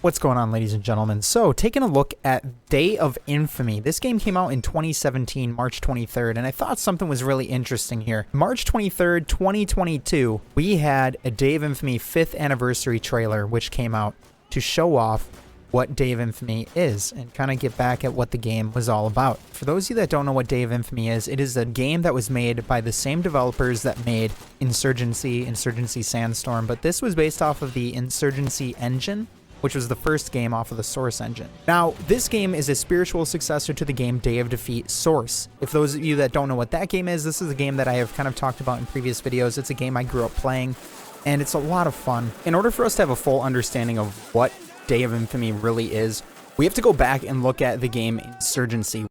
What's going on, ladies and gentlemen? So, taking a look at Day of Infamy. This game came out in 2017, March 23rd, and I thought something was really interesting here. March 23rd, 2022, we had a Day of Infamy 5th anniversary trailer, which came out to show off what Day of Infamy is and kind of get back at what the game was all about. For those of you that don't know what Day of Infamy is, it is a game that was made by the same developers that made Insurgency Sandstorm, but this was based off of the Insurgency engine, which was the first game off of the Source engine. Now, this game is a spiritual successor to the game Day of Defeat Source. If those of you that don't know what that game is, this is a game that I have kind of talked about in previous videos. It's a game I grew up playing, and it's a lot of fun. In order for us to have a full understanding of what Day of Infamy really is, we have to go back and look at the game Insurgency.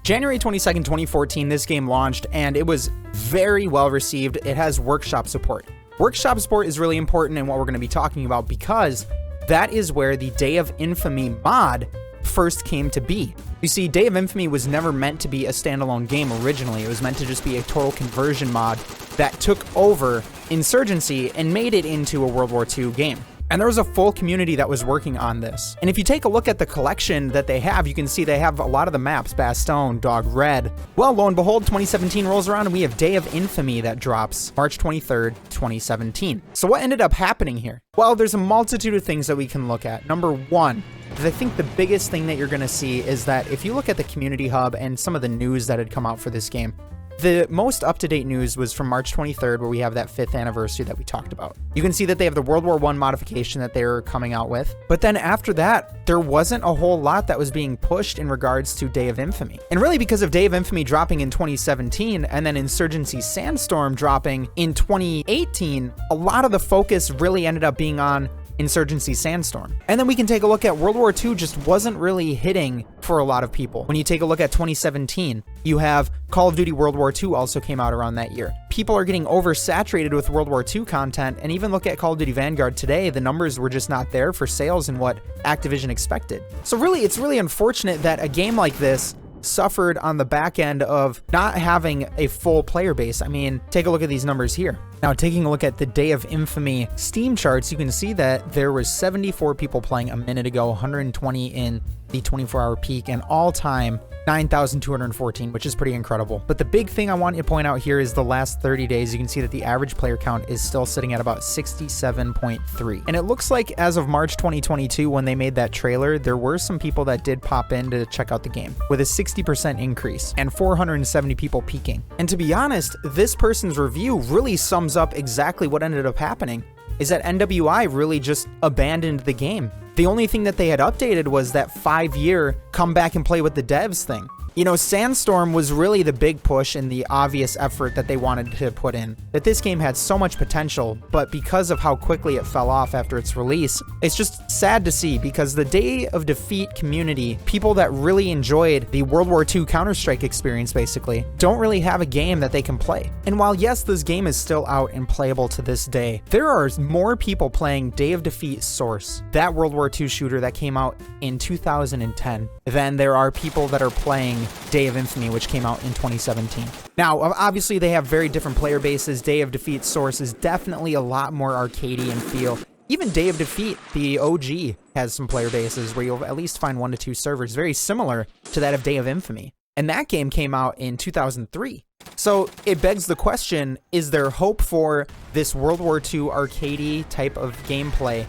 January 22nd, 2014, this game launched, and it was very well received. It has workshop support. Workshop support is really important in what we're going to be talking about because that is where the Day of Infamy mod first came to be. You see, Day of Infamy was never meant to be a standalone game originally. It was meant to just be a total conversion mod that took over Insurgency and made it into a World War II game. And there was a full community that was working on this. And if you take a look at the collection that they have, you can see they have a lot of the maps, Bastogne, Dog Red. Well, lo and behold, 2017 rolls around and we have Day of Infamy that drops March 23rd, 2017. So what ended up happening here? Well, there's a multitude of things that we can look at. Number one, I think the biggest thing that you're going to see is that if you look at the community hub and some of the news that had come out for this game, the most up-to-date news was from March 23rd, where we have that 5th anniversary that we talked about. You can see that they have the World War I modification that they were coming out with. But then after that, there wasn't a whole lot that was being pushed in regards to Day of Infamy. And really because of Day of Infamy dropping in 2017 and then Insurgency Sandstorm dropping in 2018, a lot of the focus really ended up being on Insurgency Sandstorm. And then we can take a look at World War II just wasn't really hitting for a lot of people. When you take a look at 2017, you have Call of Duty World War II also came out around that year. People are getting oversaturated with World War II content, and even look at Call of Duty Vanguard today, the numbers were just not there for sales and what Activision expected. So really, it's really unfortunate that a game like this suffered on the back end of not having a full player base. I mean, take a look at these numbers here. Now, taking a look at the Day of Infamy Steam charts, you can see that there was 74 people playing a minute ago, 120 in the 24-hour peak, and all-time 9,214, which is pretty incredible. But the big thing I want to point out here is the last 30 days. You can see that the average player count is still sitting at about 67.3. And it looks like as of March 2022, when they made that trailer, there were some people that did pop in to check out the game with a 60% increase and 470 people peaking. And to be honest, this person's review really sums up exactly what ended up happening, is that WWII really just abandoned the game. The only thing that they had updated was that 5-year come back and play with the devs thing. You know, Sandstorm was really the big push and the obvious effort that they wanted to put in. That this game had so much potential, but because of how quickly it fell off after its release, it's just sad to see because the Day of Defeat community, people that really enjoyed the World War II Counter-Strike experience basically, don't really have a game that they can play. And while yes, this game is still out and playable to this day, there are more people playing Day of Defeat Source, that World War II shooter that came out in 2010, than there are people that are playing Day of Infamy, which came out in 2017. Now, obviously, they have very different player bases. Day of Defeat Source is definitely a lot more arcadey in feel. Even Day of Defeat, the OG, has some player bases where you'll at least find 1 to 2 servers, very similar to that of Day of Infamy. And that game came out in 2003. So it begs the question, is there hope for this World War II arcadey type of gameplay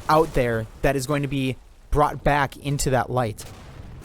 out there that is going to be brought back into that light?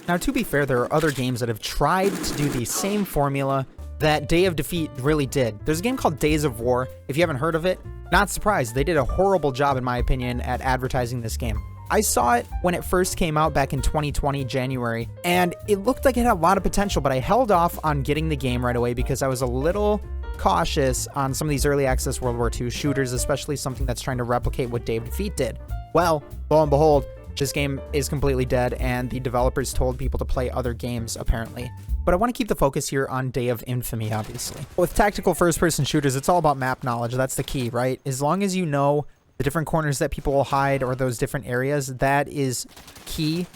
Now, to be fair, there are other games that have tried to do the same formula that Day of Defeat really did. There's a game called Days of War. If you haven't heard of it, not surprised. They did a horrible job, in my opinion, at advertising this game. I saw it when it first came out back in 2020, January, and it looked like it had a lot of potential, but I held off on getting the game right away because I was a little cautious on some of these early access World War II shooters, especially something that's trying to replicate what Day of Defeat did. Well, lo and behold, this game is completely dead, and the developers told people to play other games, apparently. But I want to keep the focus here on Day of Infamy, obviously. With tactical first-person shooters, it's all about map knowledge. That's the key, right? As long as you know the different corners that people will hide or those different areas, that is key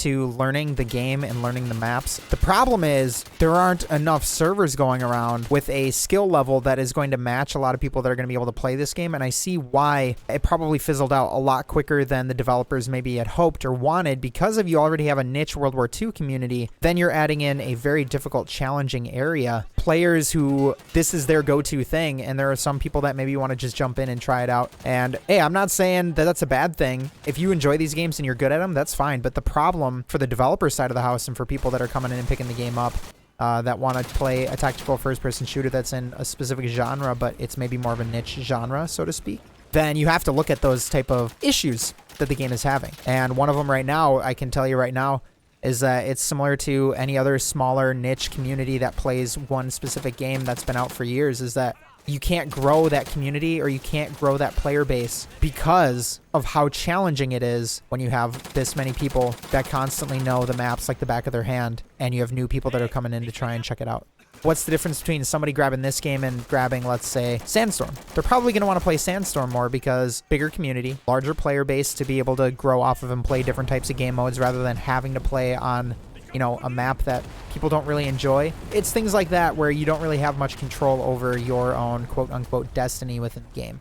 to learning the game and learning the maps. The problem is there aren't enough servers going around with a skill level that is going to match a lot of people that are going to be able to play this game, and I see why it probably fizzled out a lot quicker than the developers maybe had hoped or wanted. Because if you already have a niche World War II community, then you're adding in a very difficult, challenging area. Players who this is their go-to thing, and there are some people that maybe want to just jump in and try it out. And hey, I'm not saying that that's a bad thing. If you enjoy these games and you're good at them, that's fine. But the problem for the developer side of the house and for people that are coming in and picking the game up, that want to play a tactical first-person shooter that's in a specific genre, but it's maybe more of a niche genre, so to speak, then you have to look at those type of issues that the game is having. And one of them right now, I can tell you right now, is that it's similar to any other smaller niche community that plays one specific game that's been out for years, is that you can't grow that community or you can't grow that player base because of how challenging it is when you have this many people that constantly know the maps like the back of their hand, and you have new people that are coming in to try and check it out. What's the difference between somebody grabbing this game and grabbing, let's say, Sandstorm? They're probably going to want to play Sandstorm more because bigger community, larger player base to be able to grow off of and play different types of game modes rather than having to play on, you know, a map that people don't really enjoy. It's things like that where you don't really have much control over your own quote-unquote destiny within the game.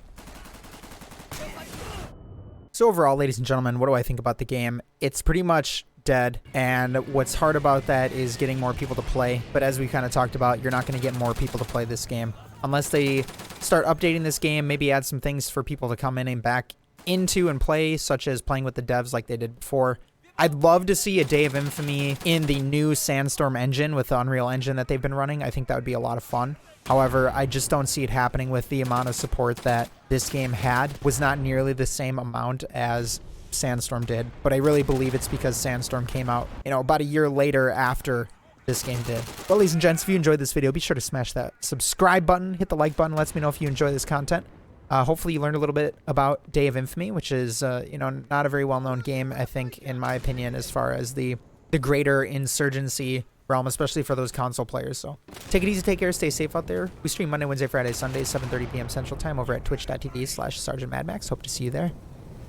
So overall, ladies and gentlemen, what do I think about the game? It's pretty much dead, and what's hard about that is getting more people to play. But as we kind of talked about, you're not going to get more people to play this game unless they start updating this game, maybe add some things for people to come in and back into and play, such as playing with the devs like they did before. I'd love to see a Day of Infamy in the new Sandstorm engine with the Unreal Engine that they've been running. I think that would be a lot of fun. However, I just don't see it happening with the amount of support that this game had. Was not nearly the same amount as Sandstorm did, but I really believe it's because Sandstorm came out, you know, about a year later after this game did. Well, ladies and gents, if you enjoyed this video, be sure to smash that subscribe button, hit the like button, lets me know if you enjoy this content. Hopefully you learned a little bit about Day of Infamy, which is, you know, not a very well-known game, I think, in my opinion, as far as the greater insurgency realm, especially for those console players. So take it easy, take care, stay safe out there. We stream Monday, Wednesday, Friday, Sunday, 7:30 p.m. Central Time over at twitch.tv/SergeantMadmax. Hope to see you there.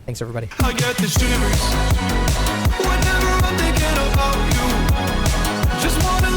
Thanks, everybody. I get the shivers whenever I'm thinking about you. Just wanna